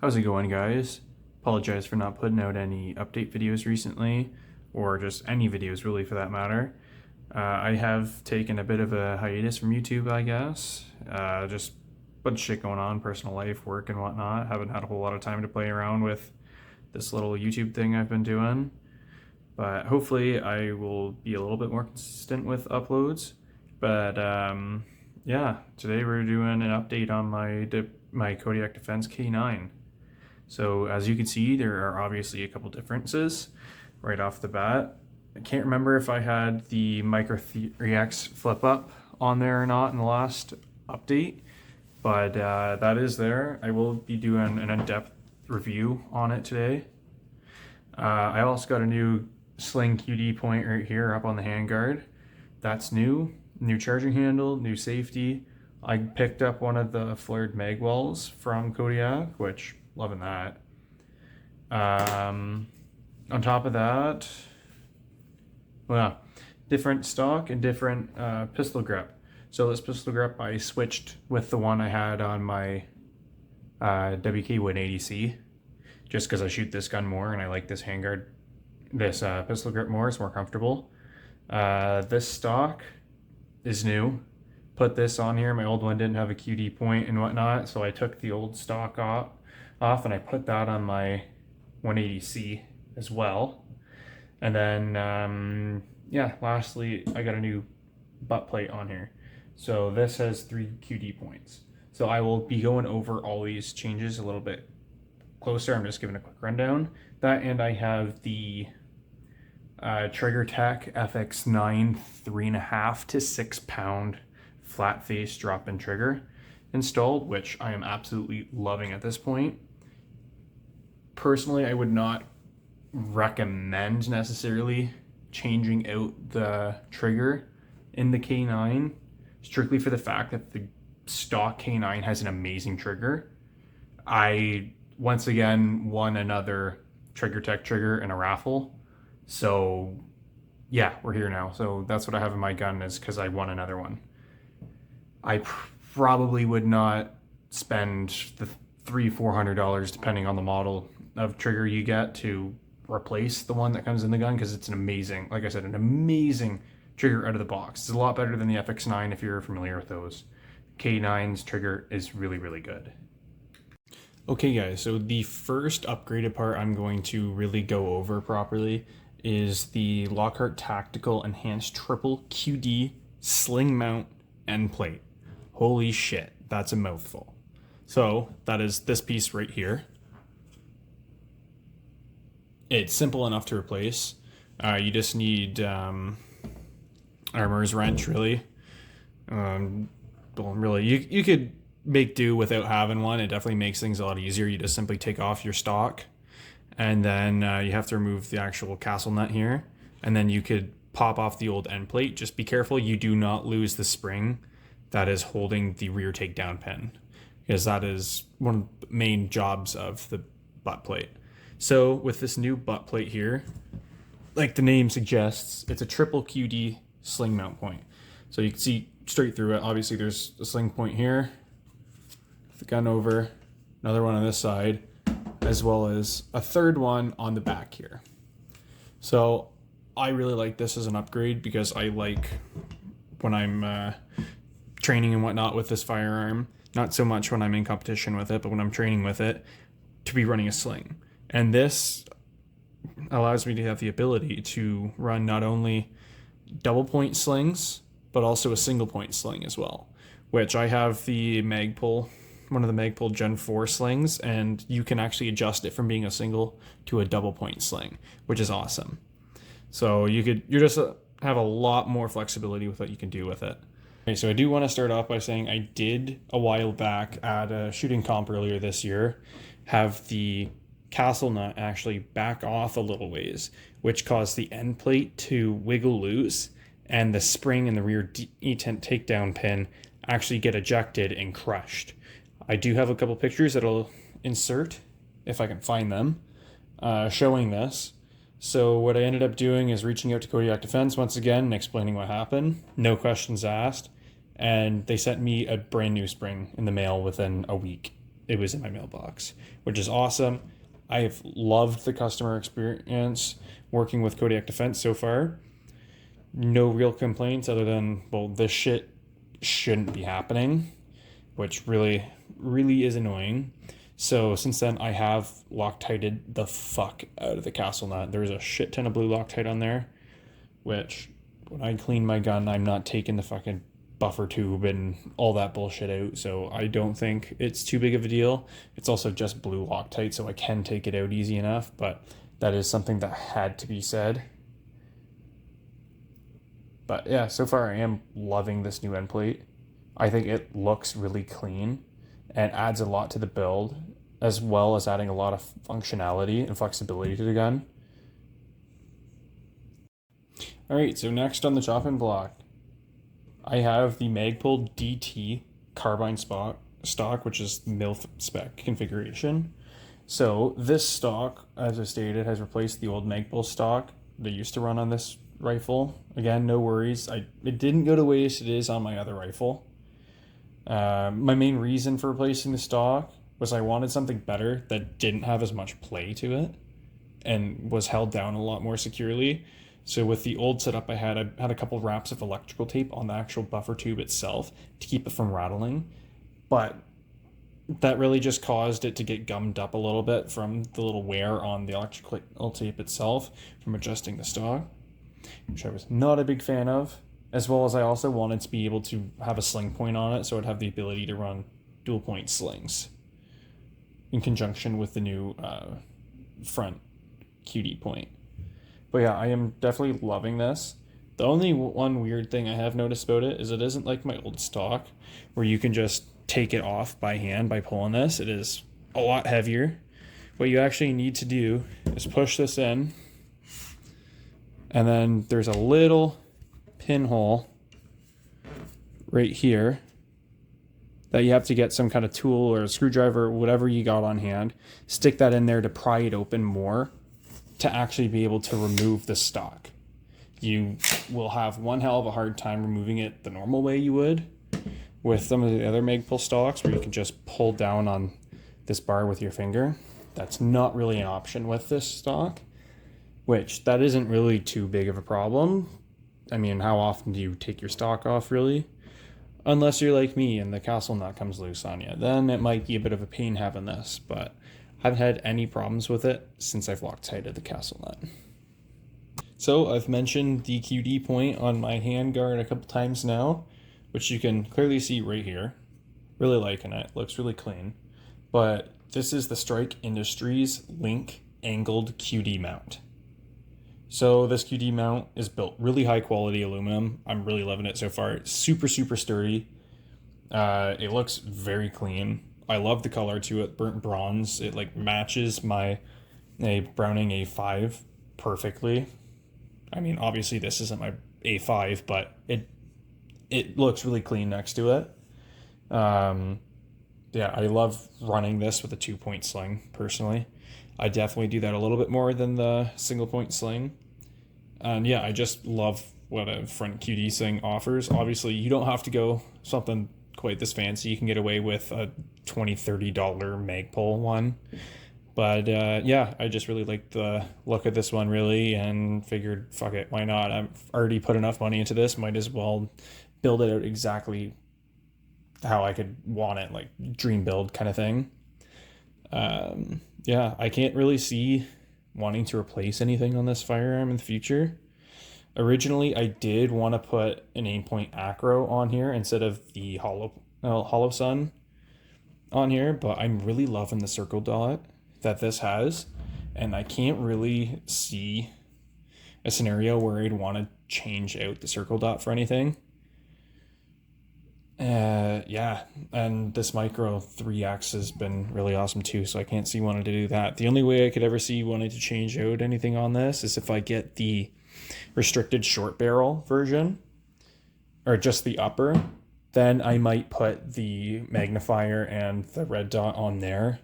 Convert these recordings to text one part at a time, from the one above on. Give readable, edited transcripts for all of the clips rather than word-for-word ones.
How's it going, guys? Apologize for not putting out any update videos recently, or just any videos really for that matter. I have taken a bit of a hiatus from YouTube, I guess. Just a bunch of shit going on, personal life, work, and whatnot. Haven't had a whole lot of time to play around with this little YouTube thing I've been doing. But hopefully, I will be a little bit more consistent with uploads. But yeah, today we're doing an update on my Kodiak Defense K9. So as you can see, there are obviously a couple differences right off the bat. I can't remember if I had the Micro 3X flip up on there or not in the last update, but that is there. I will be doing an in-depth review on it today. I also got a new Sling QD point right here up on the handguard. That's new charging handle, new safety. I picked up one of the flared magwells from Kodiak, which loving that. On top of that, well, different stock and different pistol grip. So this pistol grip I switched with the one I had on my WK-180C, just because I shoot this gun more and I like this handguard, this pistol grip more. It's more comfortable. This stock is new. Put this on here. My old one didn't have a QD point and whatnot, so I took the old stock off and I put that on my 180C as well. And then yeah, lastly, I got a new butt plate on here. So this has 3 QD points. So I will be going over all these changes a little bit closer. I'm just giving a quick rundown. That, and I have the Trigger Tech FX9 3.5 to 6 pound flat face drop-in trigger installed, which I am absolutely loving at this point. Personally, I would not recommend necessarily changing out the trigger in the K9, strictly for the fact that the stock K9 has an amazing trigger. I once again won another Trigger Tech trigger in a raffle, so yeah, we're here now. So that's what I have in my gun, is because I won another one. I probably would not spend the $300-400 depending on the model of trigger you get to replace the one that comes in the gun, because it's an amazing, like I said, an amazing trigger out of the box. It's a lot better than the FX9 if you're familiar with those. K9's trigger is really, really good. Okay guys, so the first upgraded part I'm going to really go over properly is the Lockhart Tactical Enhanced Triple QD Sling Mount End Plate. Holy shit, that's a mouthful. So that is this piece right here. It's simple enough to replace. You just need armorer's wrench, really. Really, you could make do without having one. It definitely makes things a lot easier. You just simply take off your stock, and then you have to remove the actual castle nut here, and then you could pop off the old end plate. Just be careful you do not lose the spring that is holding the rear takedown pin, because that is one of the main jobs of the butt plate. So with this new butt plate here, like the name suggests, it's a triple QD sling mount point. So you can see straight through it. Obviously there's a sling point here, the gun over, another one on this side, as well as a third one on the back here. So I really like this as an upgrade, because I like when I'm training and whatnot with this firearm, not so much when I'm in competition with it, but when I'm training with it, to be running a sling. And this allows me to have the ability to run not only double point slings, but also a single point sling as well, which I have the Magpul, one of the Magpul Gen 4 slings, and you can actually adjust it from being a single to a double point sling, which is awesome. So you just have a lot more flexibility with what you can do with it. Okay, so I do want to start off by saying I did a while back at a shooting comp earlier this year have the castle nut actually back off a little ways, which caused the end plate to wiggle loose and the spring in the rear detent takedown pin actually get ejected and crushed. I do have a couple pictures that I'll insert if I can find them showing this. So what I ended up doing is reaching out to Kodiak Defense once again and explaining what happened. No questions asked. And they sent me a brand new spring in the mail within a week. it was in my mailbox, which is awesome. I've loved the customer experience working with Kodiak Defense so far. No real complaints other than, well, this shit shouldn't be happening, which really, really is annoying. So since then, I have Loctited the fuck out of the castle nut. There's a shit ton of blue Loctite on there, which when I clean my gun, I'm not taking the fucking buffer tube and all that bullshit out. So I don't think it's too big of a deal. It's also just blue Loctite, so I can take it out easy enough, but that is something that had to be said. But yeah, so far I am loving this new end plate. I think it looks really clean and adds a lot to the build, as well as adding a lot of functionality and flexibility to the gun. All right, so next on the chopping block, I have the Magpul DT Carbine stock, which is MilSpec configuration. So this stock, as I stated, has replaced the old Magpul stock that used to run on this rifle. Again, no worries. It didn't go to waste. It is on my other rifle. My main reason for replacing the stock was I wanted something better that didn't have as much play to it and was held down a lot more securely. So with the old setup I had a couple wraps of electrical tape on the actual buffer tube itself to keep it from rattling. But that really just caused it to get gummed up a little bit from the little wear on the electrical tape itself from adjusting the stock, which I was not a big fan of. As well as I also wanted to be able to have a sling point on it, so I'd have the ability to run dual point slings in conjunction with the new front QD point. But yeah, I am definitely loving this. The only one weird thing I have noticed about it is it isn't like my old stock where you can just take it off by hand by pulling this. It is a lot heavier. What you actually need to do is push this in, and then there's a little pinhole right here that you have to get some kind of tool or a screwdriver or whatever you got on hand, stick that in there to pry it open more to actually be able to remove the stock. You will have one hell of a hard time removing it the normal way you would with some of the other Magpul stocks where you can just pull down on this bar with your finger. That's not really an option with this stock, which that isn't really too big of a problem. I mean, how often do you take your stock off, really? Unless you're like me and the castle nut comes loose on you. Then it might be a bit of a pain having this, but I haven't had any problems with it since I've Loctited the castle nut. So I've mentioned the QD point on my handguard a couple times now, which you can clearly see right here. Really liking it. Looks really clean. But this is the Strike Industries Link Angled QD mount. So this QD mount is built really high quality aluminum. I'm really loving it so far. It's super, super sturdy. It looks very clean. I love the color to it, burnt bronze. It like matches my Browning A5 perfectly. I mean, obviously this isn't my A5, but it looks really clean next to it. Yeah, I love running this with a 2-point sling personally. I definitely do that a little bit more than the single point sling. And yeah, I just love what a front QD sling offers. Obviously, you don't have to go something quite this fancy. You can get away with a $20-$30 Magpul one. But yeah, I just really like the look of this one really and figured, fuck it, why not? I've already put enough money into this, might as well build it out exactly how I could want it, like dream build kind of thing. Yeah, I can't really see wanting to replace anything on this firearm in the future. Originally, I did want to put an aimpoint acro on here instead of the hollow sun on here, but I'm really loving the circle dot that this has, and I can't really see a scenario where I'd want to change out the circle dot for anything. Yeah, and this micro 3X has been really awesome too, so I can't see wanting to do that. The only way I could ever see wanting to change out anything on this is if I get the restricted short barrel version, or just the upper, then I might put the magnifier and the red dot on there,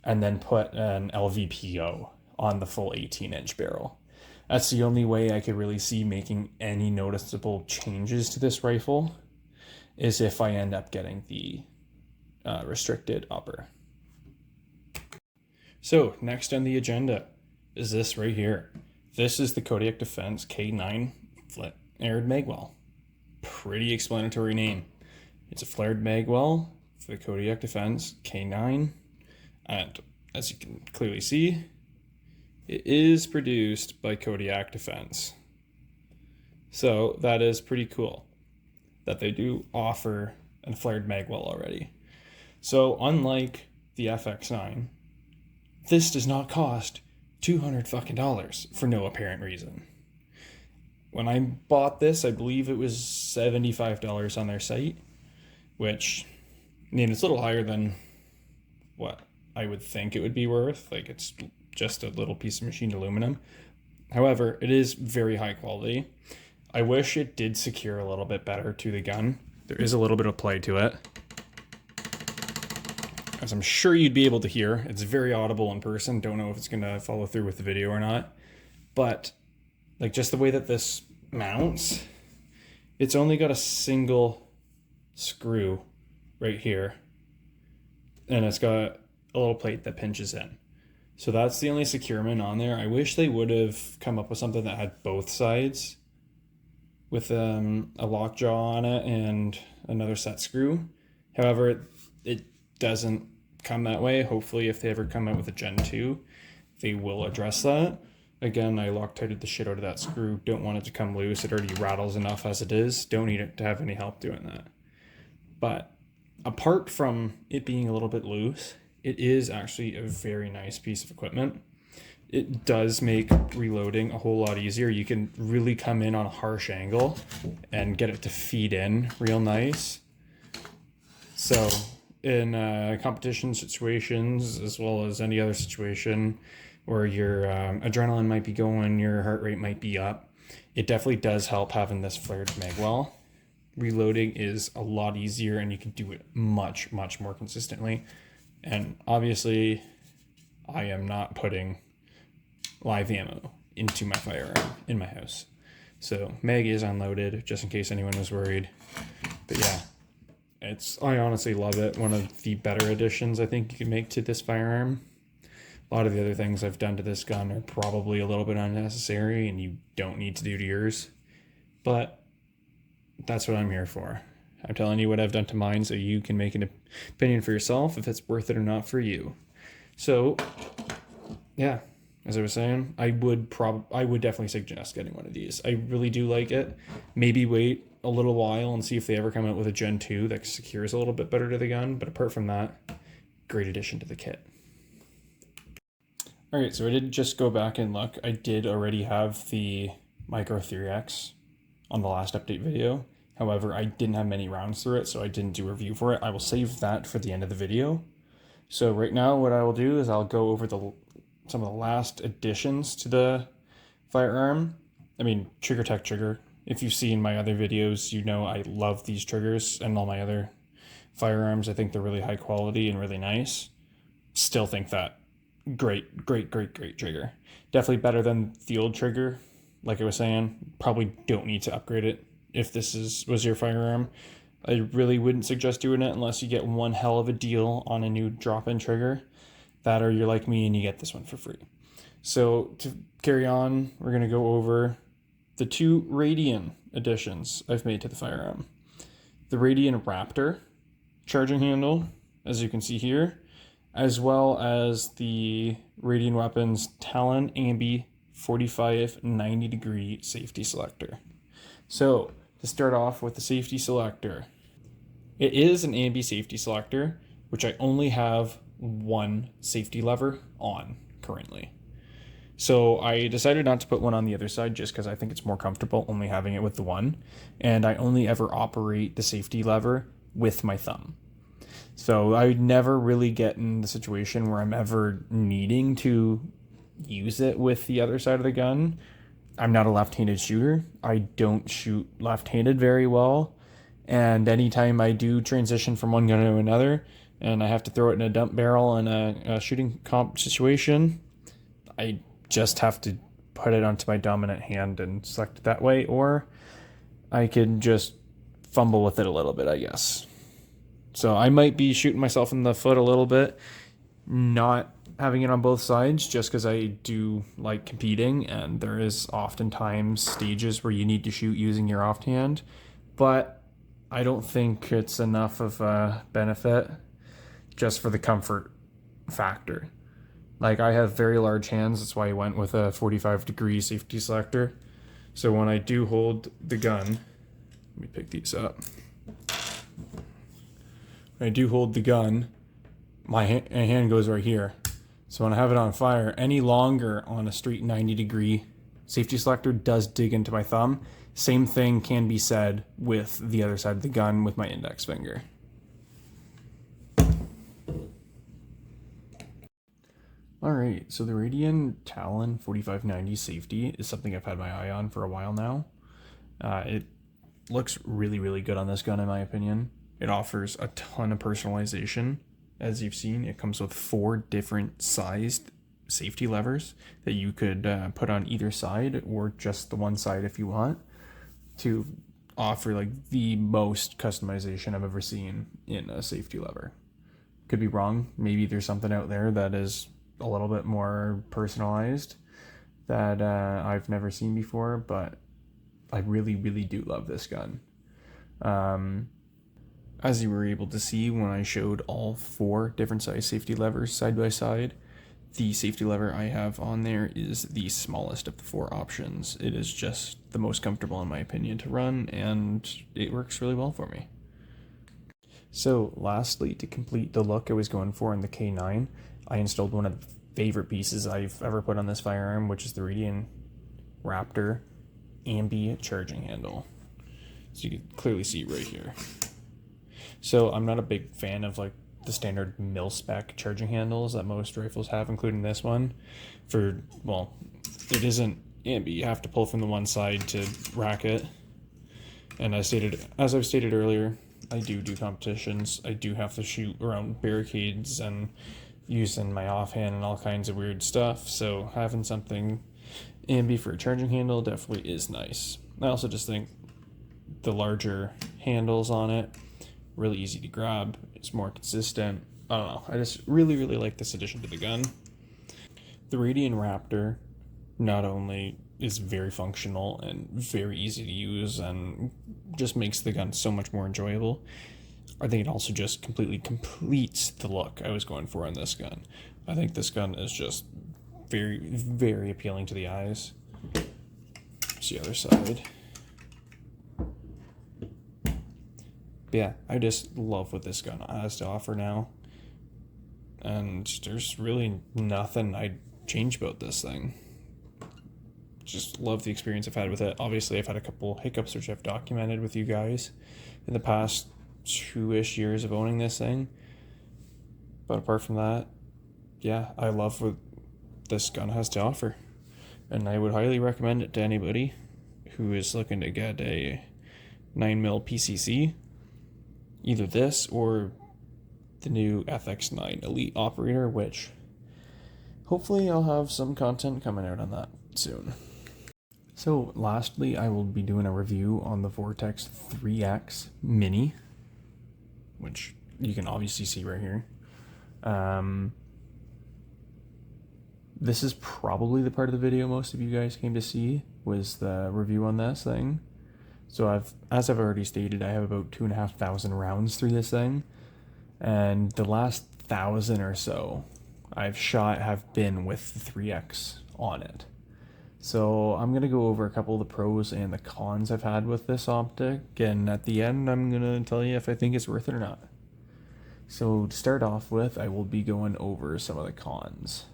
and then put an LVPO on the full 18-inch barrel. That's the only way I could really see making any noticeable changes to this rifle, is if I end up getting the restricted upper. So next on the agenda is this right here. This is the Kodiak Defense K9 flat-aired magwell. Pretty explanatory name. It's a flared magwell for the Kodiak Defense K9, and as you can clearly see, it is produced by Kodiak Defense. So that is pretty cool that they do offer a flared magwell already. So unlike the FX9, this does not cost $200 for no apparent reason. When I bought this, I believe it was $75 on their site, which, I mean, it's a little higher than what I would think it would be worth. Like, it's just a little piece of machined aluminum. However, it is very high quality. I wish it did secure a little bit better to the gun. There is a little bit of play to it, as I'm sure you'd be able to hear. It's very audible in person. Don't know if it's going to follow through with the video or not. But like, just the way that this mounts, it's only got a single screw right here. And it's got a little plate that pinches in. So that's the only securement on there. I wish they would have come up with something that had both sides with a lockjaw on it and another set screw. However, it doesn't come that way. Hopefully, if they ever come out with a Gen 2, they will address that. Again, I Loctited the shit out of that screw. Don't want it to come loose. It already rattles enough as it is. Don't need it to have any help doing that. But apart from it being a little bit loose, it is actually a very nice piece of equipment. It does make reloading a whole lot easier. You can really come in on a harsh angle and get it to feed in real nice. So in competition situations, as well as any other situation where your adrenaline might be going, your heart rate might be up, it definitely does help having this flared magwell. Reloading is a lot easier and you can do it much, much more consistently. And obviously, I am not putting live ammo into my firearm in my house. So mag is unloaded, just in case anyone was worried. But yeah, I honestly love it. One of the better additions I think you can make to this firearm. A lot of the other things I've done to this gun are probably a little bit unnecessary and you don't need to do to yours. But that's what I'm here for. I'm telling you what I've done to mine so you can make an opinion for yourself if it's worth it or not for you. So, yeah, as I was saying, I would definitely suggest getting one of these. I really do like it. Maybe wait a little while and see if they ever come out with a Gen 2 that secures a little bit better to the gun. But apart from that, great addition to the kit. All right, so I did just go back and look. I did already have the Micro 3X on the last update video. However, I didn't have many rounds through it, so I didn't do a review for it. I will save that for the end of the video. So right now what I will do is I'll go over some of the last additions to the firearm. I mean, Trigger Tech trigger. If you've seen my other videos, you know I love these triggers and all my other firearms. I think they're really high quality and really nice. Still think that great trigger. Definitely better than the old trigger. Like I was saying, probably don't need to upgrade it if this was your firearm. I really wouldn't suggest doing it unless you get one hell of a deal on a new drop-in trigger. That, or you're like me and you get this one for free. So to carry on, we're going to go over the two Radian additions I've made to the firearm. The Radian Raptor charging handle, as you can see here, as well as the Radian Weapons Talon Ambi 45 90-degree safety selector. So to start off with the safety selector, it is an Ambi safety selector, which I only have one safety lever on currently. So I decided not to put one on the other side just because I think it's more comfortable only having it with the one. And I only ever operate the safety lever with my thumb. So I would never really get in the situation where I'm ever needing to use it with the other side of the gun. I'm not a left-handed shooter. I don't shoot left-handed very well. And anytime I do transition from one gun to another and I have to throw it in a dump barrel in a shooting comp situation, I just have to put it onto my dominant hand and select it that way, or I can just fumble with it a little bit, I guess. So I might be shooting myself in the foot a little bit, not having it on both sides just because I do like competing, and there is oftentimes stages where you need to shoot using your offhand, but I don't think it's enough of a benefit just for the comfort factor. Like, I have very large hands, that's why I went with a 45-degree safety selector. So when I do hold the gun, let me pick these up. When I do hold the gun, my hand goes right here. So when I have it on fire, any longer on a straight 90-degree safety selector does dig into my thumb. Same thing can be said with the other side of the gun with my index finger. Alright, so the Radian Talon 4590 safety is something I've had my eye on for a while now. It looks really, really good on this gun in my opinion. It offers a ton of personalization. As you've seen, it comes with 4 different sized safety levers that you could put on either side, or just the one side if you want, to offer like the most customization I've ever seen in a safety lever. Could be wrong. Maybe there's something out there that is a little bit more personalized that I've never seen before, but I really, really do love this gun. As you were able to see when I showed all 4 different size safety levers side by side, the safety lever I have on there is the smallest of the 4 options. It is just the most comfortable in my opinion to run, and it works really well for me. So lastly, to complete the look I was going for in the K9, I installed one of the favorite pieces I've ever put on this firearm, which is the Radian Raptor Ambi charging handle. So you can clearly see right here. So I'm not a big fan of like the standard MilSpec charging handles that most rifles have, including this one. Well, it isn't Ambi. You have to pull from the one side to rack it. And as I've stated earlier, I do competitions. I do have to shoot around barricades and using my offhand and all kinds of weird stuff. So having something Ambi for a charging handle definitely is nice. I also just think the larger handles on it, really easy to grab. It's more consistent. I don't know. I just really, really like this addition to the gun. The Radian Raptor not only is very functional and very easy to use and just makes the gun so much more enjoyable, I think it also just completely completes the look I was going for on this gun. I think this gun is just very, very appealing to the eyes. It's the other side. But yeah, I just love what this gun has to offer now. And there's really nothing I'd change about this thing. Just love the experience I've had with it. Obviously, I've had a couple hiccups which I've documented with you guys in the past 2-ish years of owning this thing. But apart from that, yeah, I love what this gun has to offer. And I would highly recommend it to anybody who is looking to get a 9mm PCC. Either this or the new FX9 Elite Operator, which hopefully I'll have some content coming out on that soon. So lastly, I will be doing a review on the Vortex 3X Mini, which you can obviously see right here. This is probably the part of the video most of you guys came to see, was the review on this thing. So as I've already stated, I have about 2,500 rounds through this thing, and the last 1,000 or so I've shot have been with the 3X on it. So I'm going to go over a couple of the pros and the cons I've had with this optic, and at the end I'm going to tell you if I think it's worth it or not. So to start off with, I will be going over some of the cons.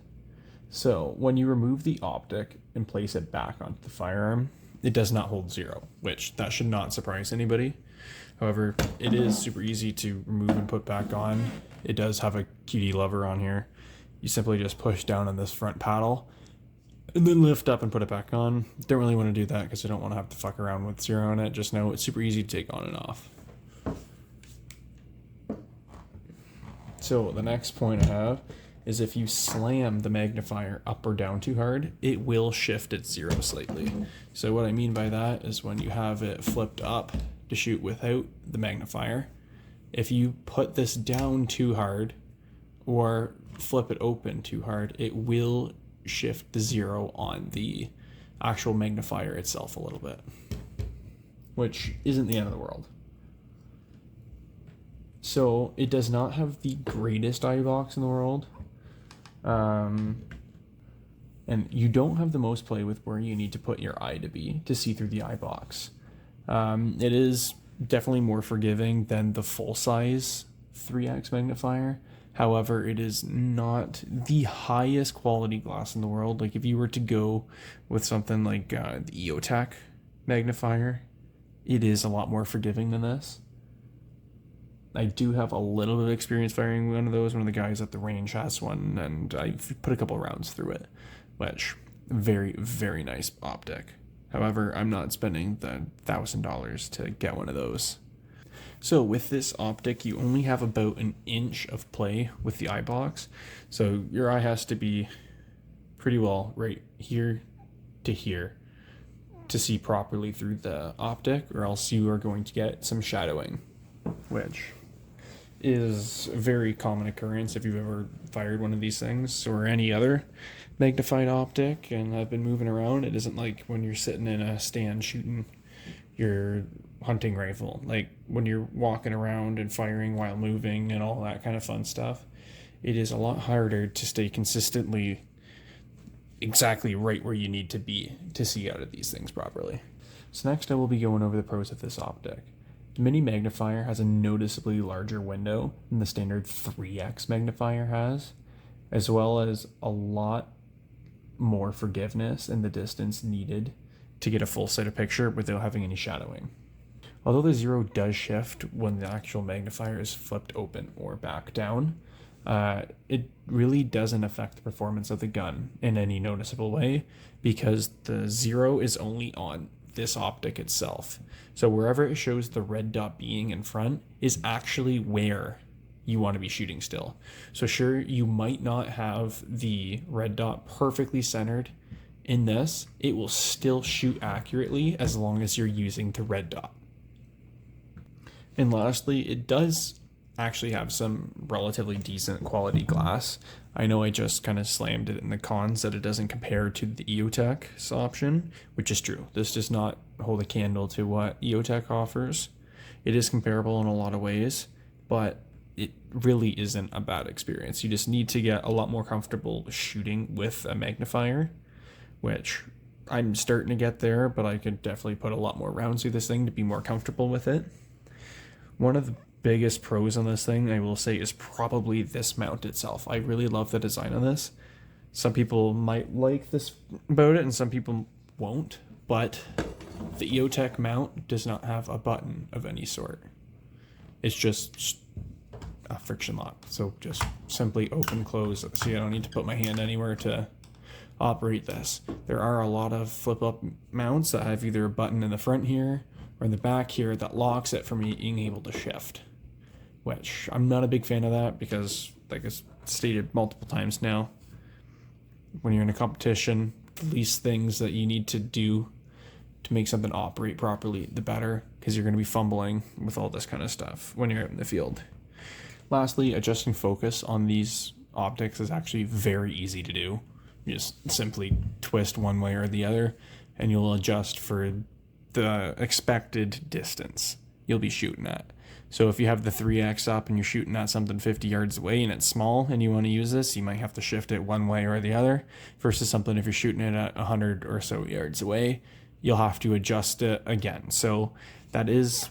So when you remove the optic and place it back onto the firearm, it does not hold 0, which that should not surprise anybody. However, it is super easy to remove and put back on. It does have a QD lever on here. You simply just push down on this front paddle and then lift up and put it back on. Don't really want to do that because I don't want to have to fuck around with 0 on it. Just know it's super easy to take on and off. So the next point I have is if you slam the magnifier up or down too hard, it will shift its 0 slightly. So what I mean by that is when you have it flipped up to shoot without the magnifier, if you put this down too hard or flip it open too hard, it will shift the zero on the actual magnifier itself a little bit, which isn't the end of the world. So it does not have the greatest eye box in the world. And you don't have the most play with where you need to put your eye to be to see through the eye box. It is definitely more forgiving than the full-size 3x magnifier. However, it is not the highest quality glass in the world. Like if you were to go with something like the EOTech magnifier, it is a lot more forgiving than this. I do have a little bit of experience firing one of those. One of the guys at the range has one, and I've put a couple rounds through it, which very, very nice optic. However, I'm not spending the $1,000 to get one of those. So with this optic, you only have about an inch of play with the eye box. So your eye has to be pretty well right here to here to see properly through the optic, or else you are going to get some shadowing, which is a very common occurrence if you've ever fired one of these things or any other magnified optic and have been moving around. It isn't like when you're sitting in a stand shooting your hunting rifle, like when you're walking around and firing while moving and all that kind of fun stuff. It is a lot harder to stay consistently exactly right where you need to be to see out of these things properly. So next I will be going over the pros of this optic. The mini magnifier has a noticeably larger window than the standard 3x magnifier has, as well as a lot more forgiveness in the distance needed to get a full set of picture without having any shadowing. Although the zero does shift when the actual magnifier is flipped open or back down, it really doesn't affect the performance of the gun in any noticeable way because the zero is only on this optic itself. So wherever it shows the red dot being in front is actually where you want to be shooting still. So sure, you might not have the red dot perfectly centered in this, it will still shoot accurately as long as you're using the red dot. And lastly, it does actually have some relatively decent quality glass. I know I just kind of slammed it in the cons that it doesn't compare to the EOTech's option, which is true. This does not hold a candle to what EOTech offers. It is comparable in a lot of ways, but it really isn't a bad experience. You just need to get a lot more comfortable shooting with a magnifier, which I'm starting to get there, but I could definitely put a lot more rounds through this thing to be more comfortable with it. One of the biggest pros on this thing, I will say, is probably this mount itself. I really love the design of this. Some people might like this about it and some people won't, but the EOTech mount does not have a button of any sort. It's just a friction lock. So just simply open, close. See, I don't need to put my hand anywhere to operate this. There are a lot of flip up mounts that have either a button in the front here or in the back here that locks it from being able to shift, which I'm not a big fan of that because, like I stated multiple times now, when you're in a competition, the least things that you need to do to make something operate properly, the better, because you're going to be fumbling with all this kind of stuff when you're out in the field. Lastly, adjusting focus on these optics is actually very easy to do. You just simply twist one way or the other, and you'll adjust for the expected distance you'll be shooting at. So if you have the 3x up and you're shooting at something 50 yards away and it's small and you want to use this, you might have to shift it one way or the other, versus something if you're shooting it at 100 or so yards away, you'll have to adjust it again. So that is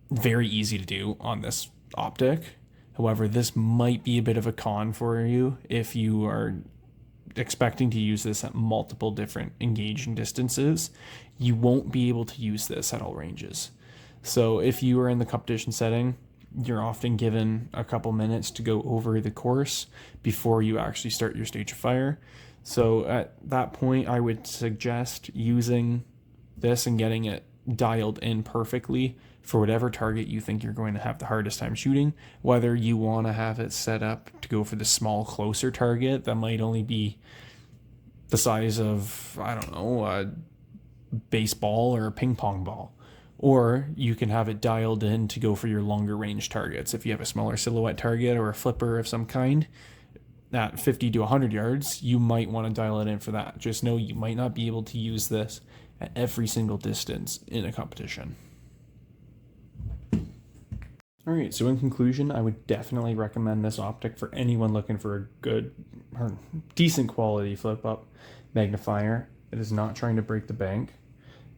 very easy to do on this optic. However, this might be a bit of a con for you if you are expecting to use this at multiple different engaging distances. You won't be able to use this at all ranges. So if you are in the competition setting, you're often given a couple minutes to go over the course before you actually start your stage of fire. So at that point, I would suggest using this and getting it dialed in perfectly for whatever target you think you're going to have the hardest time shooting, whether you want to have it set up to go for the small, closer target that might only be the size of, I don't know, a baseball or a ping pong ball. Or you can have it dialed in to go for your longer range targets. If you have a smaller silhouette target or a flipper of some kind, at 50 to 100 yards, you might want to dial it in for that. Just know you might not be able to use this at every single distance in a competition. All right, so in conclusion, I would definitely recommend this optic for anyone looking for a good or decent quality flip-up magnifier. It is not trying to break the bank,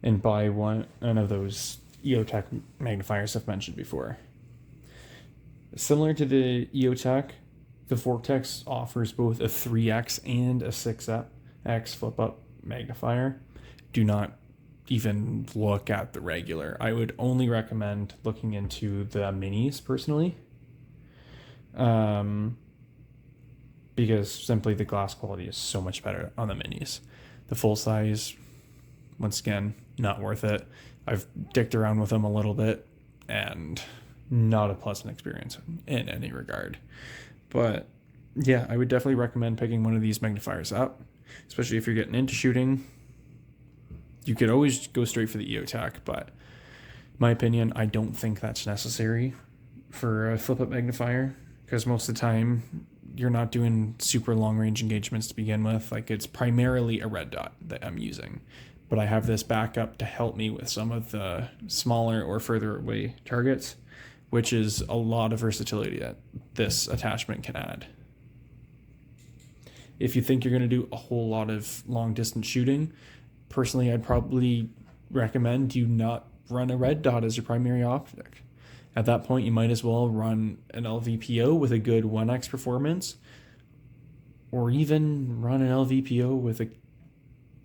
and buy one of those EOTech magnifiers I've mentioned before. Similar to the EOTech, the Vortex offers both a 3x and a 6x flip-up magnifier. Do not even look at the regular. I would only recommend looking into the minis personally, because simply the glass quality is so much better on the minis. The full size, once again, not worth it. I've dicked around with them a little bit and not a pleasant experience in any regard. But yeah, I would definitely recommend picking one of these magnifiers up, especially if you're getting into shooting. You could always go straight for the EOTech, but in my opinion, I don't think that's necessary for a flip-up magnifier, because most of the time you're not doing super long-range engagements to begin with. Like, it's primarily a red dot that I'm using, but I have this backup to help me with some of the smaller or further away targets, which is a lot of versatility that this attachment can add. If you think you're going to do a whole lot of long-distance shooting, personally, I'd probably recommend you not run a red dot as your primary optic. At that point, you might as well run an LVPO with a good 1x performance, or even run an LVPO with a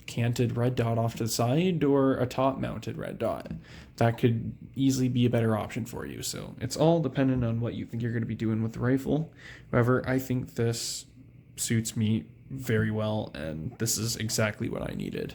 canted red dot off to the side or a top-mounted red dot. That could easily be a better option for you. So it's all dependent on what you think you're going to be doing with the rifle. However, I think this suits me very well, and this is exactly what I needed.